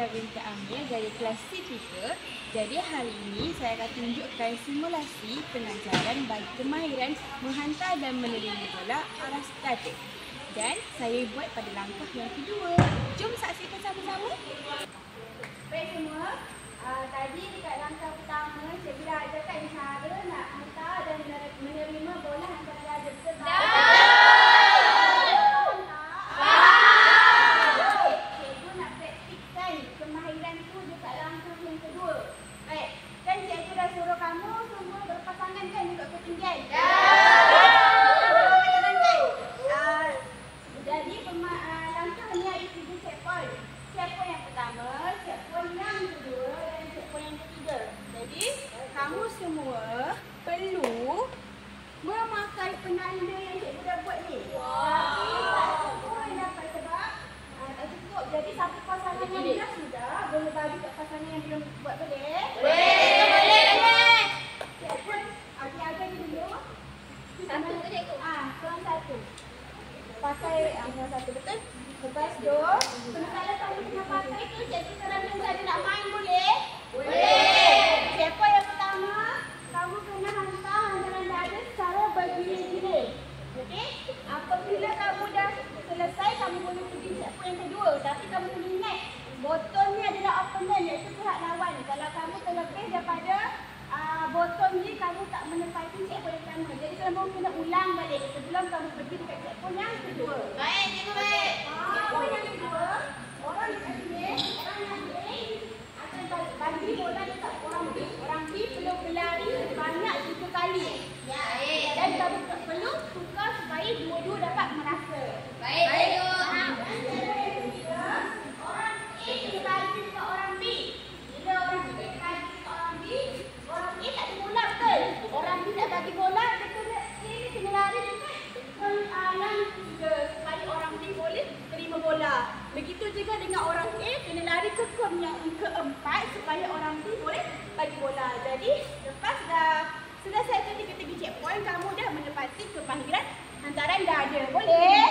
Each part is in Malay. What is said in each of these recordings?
saya Binti Amir dari kelas C3. Jadi hari ini saya akan tunjukkan simulasi pengajaran bagi kemahiran menghantar dan menerima bola arah statik. Dan saya buat pada langkah yang kedua. Jom saksikan sama-sama. Baik semua, tadi dekat langkah pertama cikgu dah ajarkan cara nak hantar dan menerima bola hantar dada. Betul tak? Kamu semua perlu memakai penanda yang cikgu dah buat ni. Tapi tak cukup dapat sebab tak cukup. Jadi satu pasangan yang dah sudah boleh bagi kat pasangan yang belum buat, boleh? Boleh. Cikgu ajar ni dulu. Satu ke cikgu? Kurang satu. Pakai yang satu, betul? Lepas tu, sementara kamu tengah pakai tu, cikgu sarankan saja nak main, boleh? Boleh. Siapa yang pertama, kamu kena hantar hantaran dada secara bergilir-gilir. Okey? Apabila kamu dah selesai, kamu boleh pergi checkpoint yang kedua. Tapi kamu kena ingat, botol ni adalah opponent, iaitu pihak lawan. Kalau kamu terlebih daripada botol ni, kamu tak menepati checkpoint yang pertama. Jadi kamu kena ulang balik sebelum kamu pergi dekat checkpoint yang kedua. Baik, cikgu baik. Checkpoint yang kedua, orang dekat sini, orang yang A akan bagi bola dekat orang B. Orang B perlu berlari sebanyak 3 kali. Ya, dan kamu perlu tukar supaya dua-dua dapat merasa. Baik, cikgu. Orang A berlari dekat orang B. Bila orang B berlari dekat orang B, orang A tak ada bola, betul? Orang B nak bagi bola, dia kena lari dekat yang ketiga supaya orang B boleh terima bola. Begitu juga dengan orang A, kena lari ke kom yang keempat supaya orang B boleh bagi bola. Jadi lepas dah selesai ketiga-tiga checkpoint, kamu dah menepati kemahiran hantaran dada. Boleh?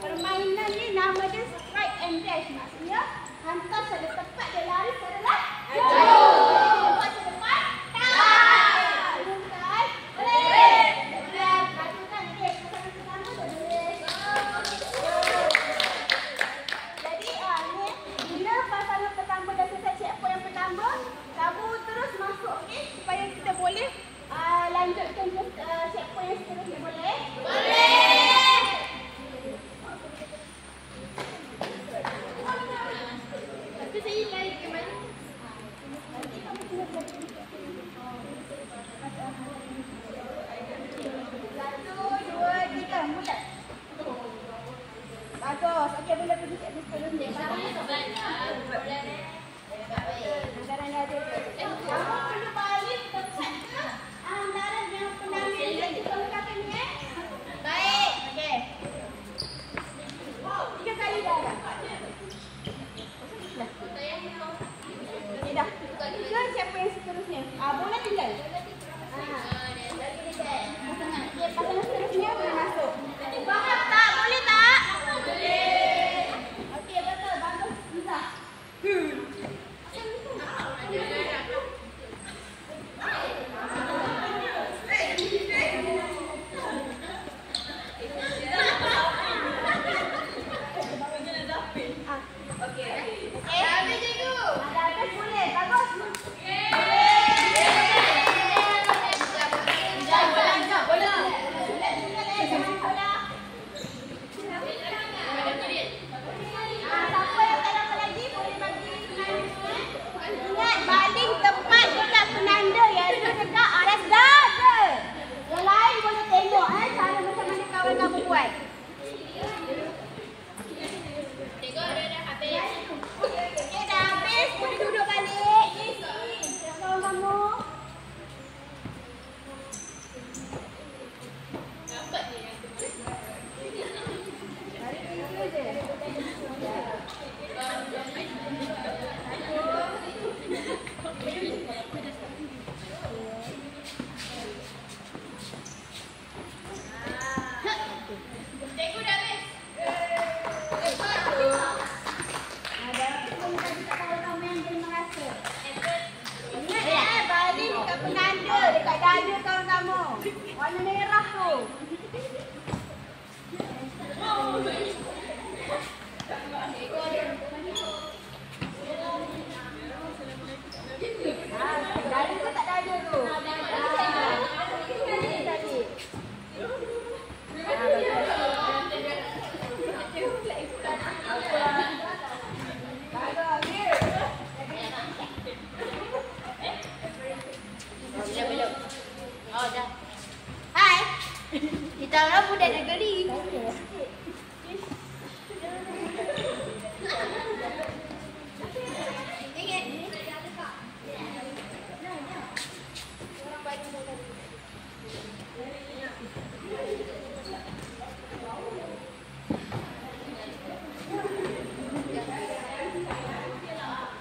Permainan ni nama dia strike and dash. Maksudnya hantar secara tepat dan lari secara jauh. Buat ke depan, tak. Bukan? Boleh. Katakan dia pasangan pertama tak boleh. Jadi ni bila pasangan pertama dah selesai checkpoint yang pertama, kamu terus masuk, okey, supaya kita boleh lanjutkan ke checkpoint yang seterusnya. Boleh? Boleh. Tapi saya lari ke mana? Nanti kamu kena belajar. 1, 2, 3, mula. Bagus. Okey, boleh pergi kat seterusnya. Hantaran dada. Kamu perlu balik tepat ke hantaran yang penanda yang kita letakkan ni. Baik. Okey. 3 kali dah. Okey dah. Ke siapa yang seterusnya? Warna merah tu. Dada tu tak ada tu. Ini tadi. Belum. Oh, dah. Hai. Kita orang budak negeri.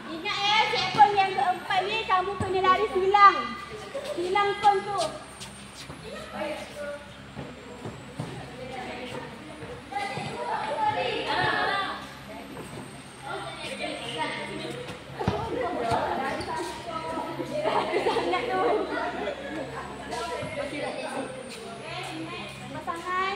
Ingat checkpoint yang keempat ni kamu kena lari silang. Silang pon tu. Sangat tu. Pasangan.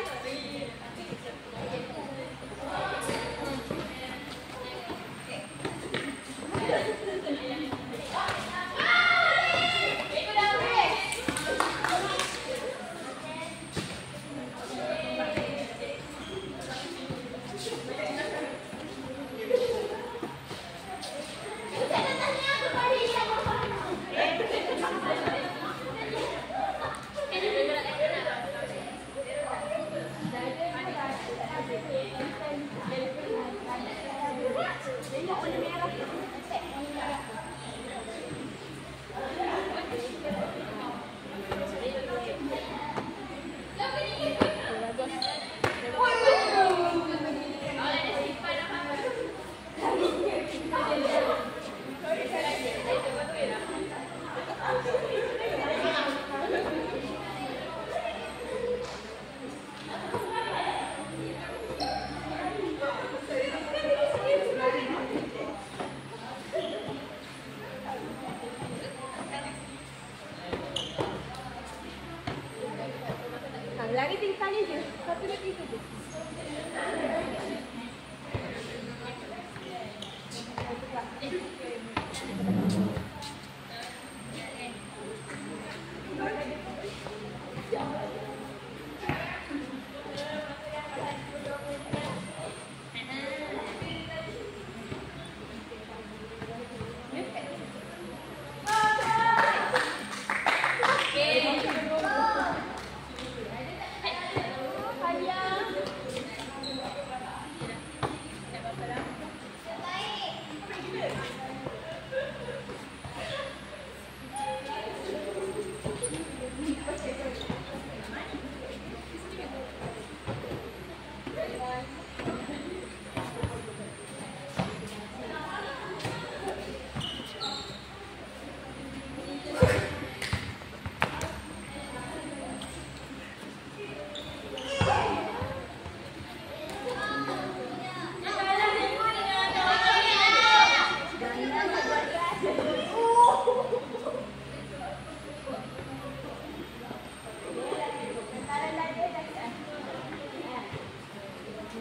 Lagi tinggal kali je. Satu lagi tu je.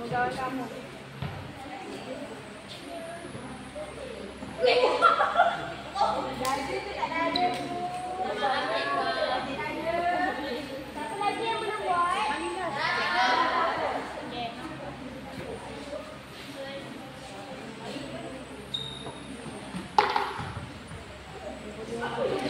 Kawan kamu. Jadi tu tak ada. Siapa lagi yang belum buat? Okay.